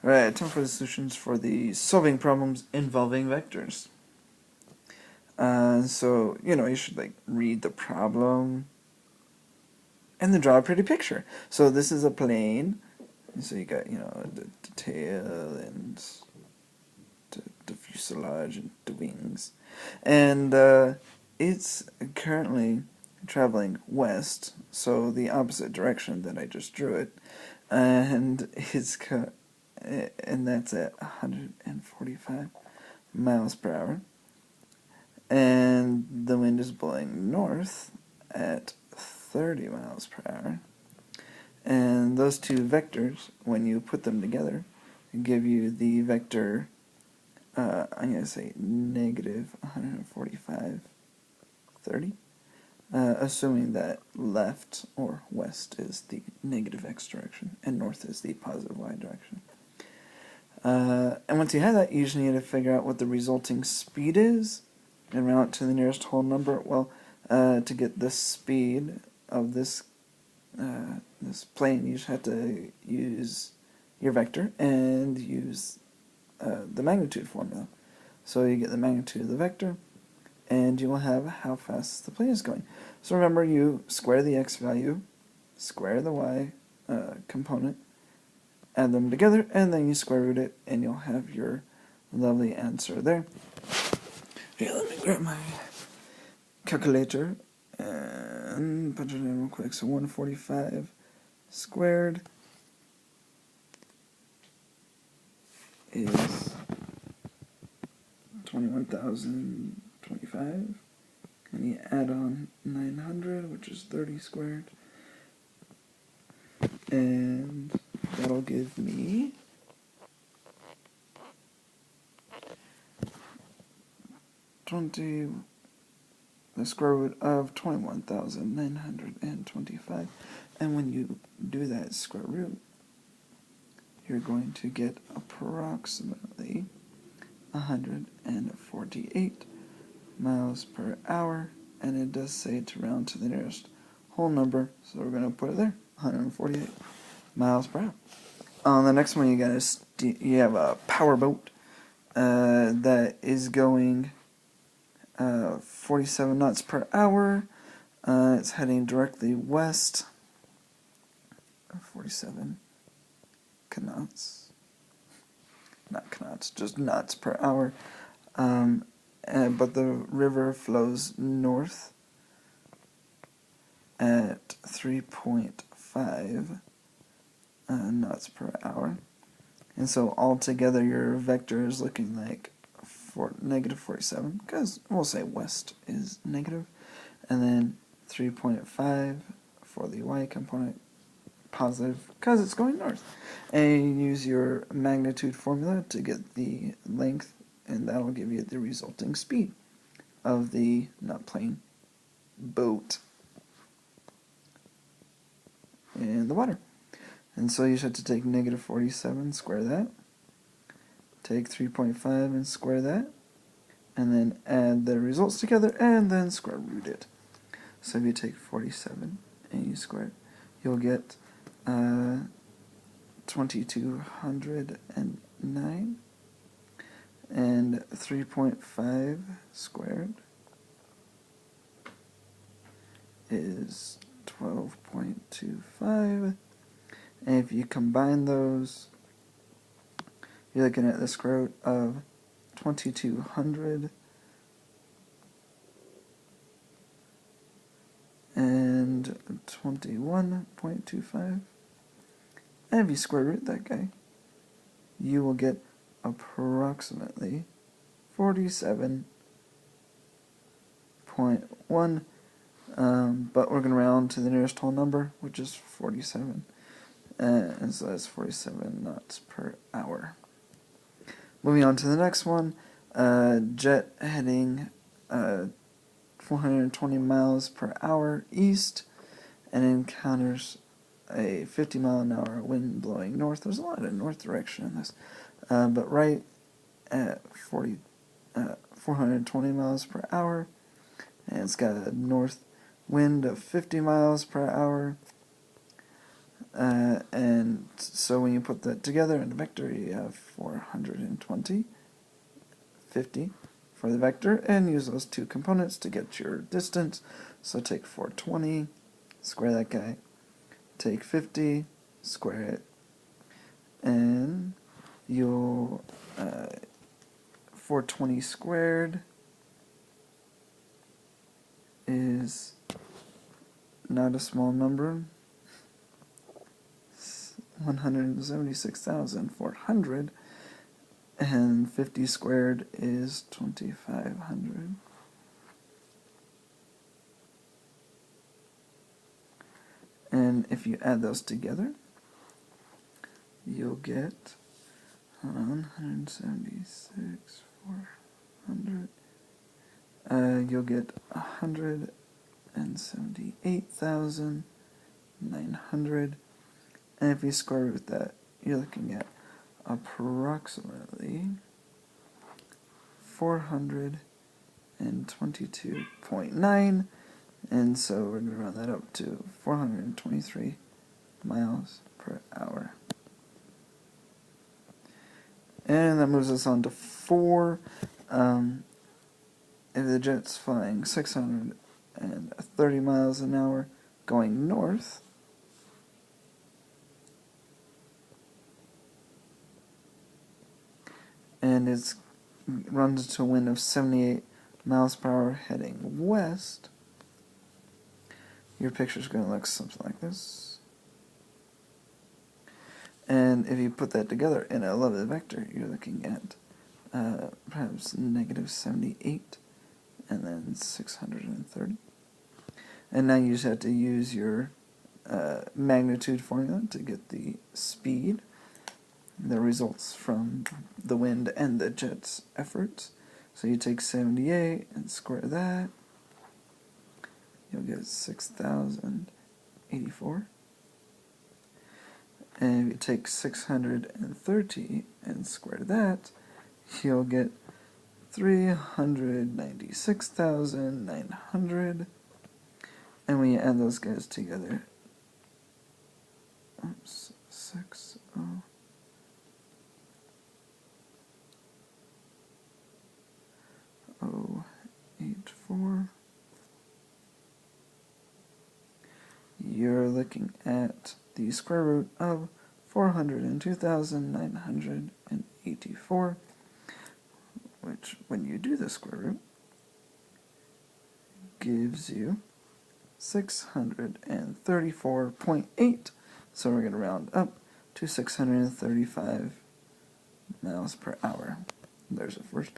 Alright, time for the solutions for the solving problems involving vectors. So, you should read the problem and then draw a pretty picture. So this is a plane, so you got, the tail and the fuselage and the wings. And it's currently traveling west, so the opposite direction that I just drew it. And that's at 145 miles per hour. And the wind is blowing north at 30 miles per hour. And those two vectors, when you put them together, give you the vector, I'm going to say negative 145, 30. Assuming that left or west is the negative x direction and north is the positive y direction. And once you have that, you just need to figure out what the resulting speed is and round it to the nearest whole number. Well, to get the speed of this plane, you just have to use your vector and use the magnitude formula. So you get the magnitude of the vector, and you will have how fast the plane is going. So remember, you square the x value, square the y component, add them together, and then you square root it, and you'll have your lovely answer there. Here, let me grab my calculator and punch it in real quick. So 145 squared is 21,025. And you add on 900, which is 30 squared. And that'll give me the square root of 21,925. And when you do that square root, you're going to get approximately 148 miles per hour, and it does say to round to the nearest whole number, so we're going to put it there, 148 miles per hour. On the next one, you have a powerboat that is going 47 knots per hour. It's heading directly west. 47 knots. Not knots, just knots per hour. But the river flows north at 3.5 knots per hour. And so altogether your vector is looking like negative 47, because we'll say west is negative, and then 3.5 for the y component, positive, because it's going north. And you use your magnitude formula to get the length, and that'll give you the resulting speed of the plane, boat in the water. And so you just have to take negative 47, square that, take 3.5 and square that, and then add the results together and then square root it. So if you take 47 and you square it, you'll get 2,209, and 3.5 squared is 12.25, and if you combine those, you're looking at the square root of 2,200 and 21.25. And if you square root that guy, you will get approximately 47.1, but we're going to round to the nearest whole number, which is 47, and so that's 47 knots per hour. Moving on to the next one, jet heading 420 miles per hour east, and encounters a 50-mile-an-hour wind blowing north. There's a lot of north direction in this, but right at 420 miles per hour, and it's got a north wind of 50 miles per hour. And so when you put that together in a vector, you have 420, 50 for the vector, and use those two components to get your distance. So take 420, square that guy, take 50, square it, and you'll 420 squared is not a small number, 176,400, and 50 squared is 2,500. And if you add those together, you'll get 176, 400. You'll get 178,900. And if you square root that, you're looking at approximately 422.9, and so we're going to round that up to 423 miles per hour. And that moves us on to 4. If the jet's flying 630 miles an hour going north, and it runs to a wind of 78 miles per hour heading west, your picture's going to look something like this. And if you put that together in a lovely vector, you're looking at perhaps negative 78 and then 630. And now you just have to use your magnitude formula to get the speed that results from the wind and the jet's efforts. So you take 78 and square that, you'll get 6,084. And if you take 630 and square that, you'll get 396,900. And when you add those guys together, 6,084. You're looking at the square root of 402,984, which, when you do the square root, gives you 634.8. So we're going to round up to 635 miles per hour. There's a first